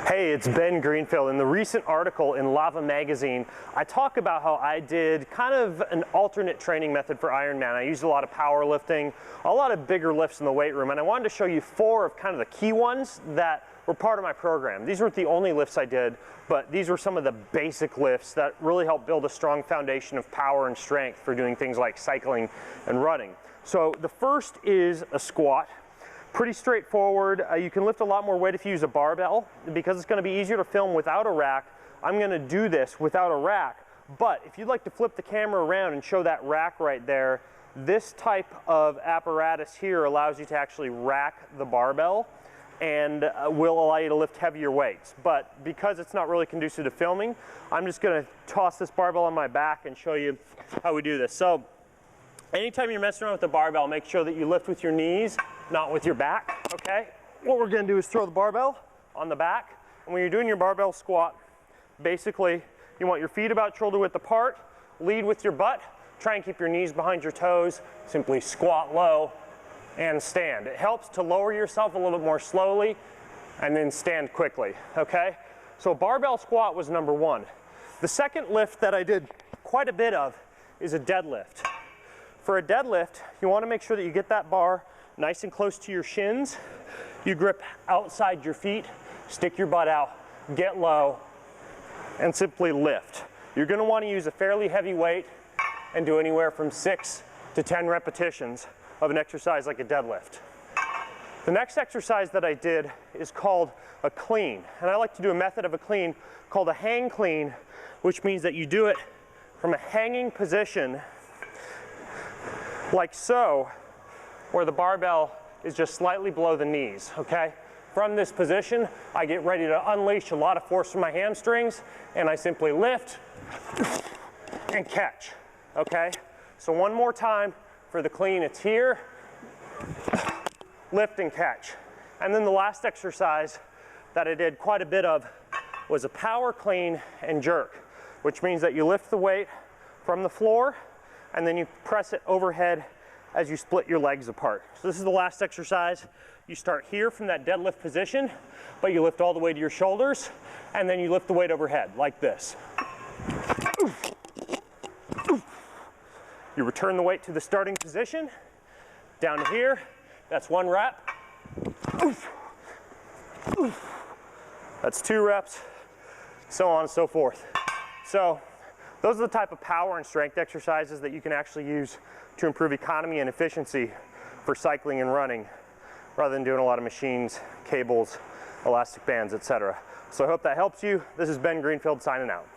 Hey, it's Ben Greenfield. In the recent article in Lava magazine, I talk about how I did kind of an alternate training method for Ironman. I used a lot of powerlifting, a lot of bigger lifts in the weight room, and I wanted to show you 4 of kind of the key ones that were part of my program. These weren't the only lifts I did, but these were some of the basic lifts that really helped build a strong foundation of power and strength for doing things like cycling and running. So the first is a squat. Pretty straightforward. You can lift a lot more weight if you use a barbell. Because it's going to be easier to film without a rack, I'm going to do this without a rack. But if you'd like to flip the camera around and show that rack right there, this type of apparatus here allows you to actually rack the barbell and will allow you to lift heavier weights. But because it's not really conducive to filming, I'm just going to toss this barbell on my back and show you how we do this. So anytime you're messing around with the barbell, make sure that you lift with your knees, not with your back, okay? What we're gonna do is throw the barbell on the back, and when you're doing your barbell squat, basically, you want your feet about shoulder width apart, lead with your butt, try and keep your knees behind your toes, simply squat low and stand. It helps to lower yourself a little bit more slowly and then stand quickly, okay? So barbell squat was number 1. The second lift that I did quite a bit of is a deadlift. For a deadlift, you want to make sure that you get that bar nice and close to your shins. You grip outside your feet, stick your butt out, get low, and simply lift. You're going to want to use a fairly heavy weight and do anywhere from 6 to 10 repetitions of an exercise like a deadlift. The next exercise that I did is called a clean, and I like to do a method of a clean called a hang clean, which means that you do it from a hanging position like so, where the barbell is just slightly below the knees, okay? From this position, I get ready to unleash a lot of force from my hamstrings, and I simply lift and catch, okay? So one more time for the clean, it's here, lift and catch. And then the last exercise that I did quite a bit of was a power clean and jerk, which means that you lift the weight from the floor, and then you press it overhead as you split your legs apart. So this is the last exercise. You start here from that deadlift position, but you lift all the way to your shoulders, and then you lift the weight overhead like this. You return the weight to the starting position, down to here. That's 1 rep. That's 2 reps, so on and so forth. So those are the type of power and strength exercises that you can actually use to improve economy and efficiency for cycling and running, rather than doing a lot of machines, cables, elastic bands, etc. So I hope that helps you. This is Ben Greenfield signing out.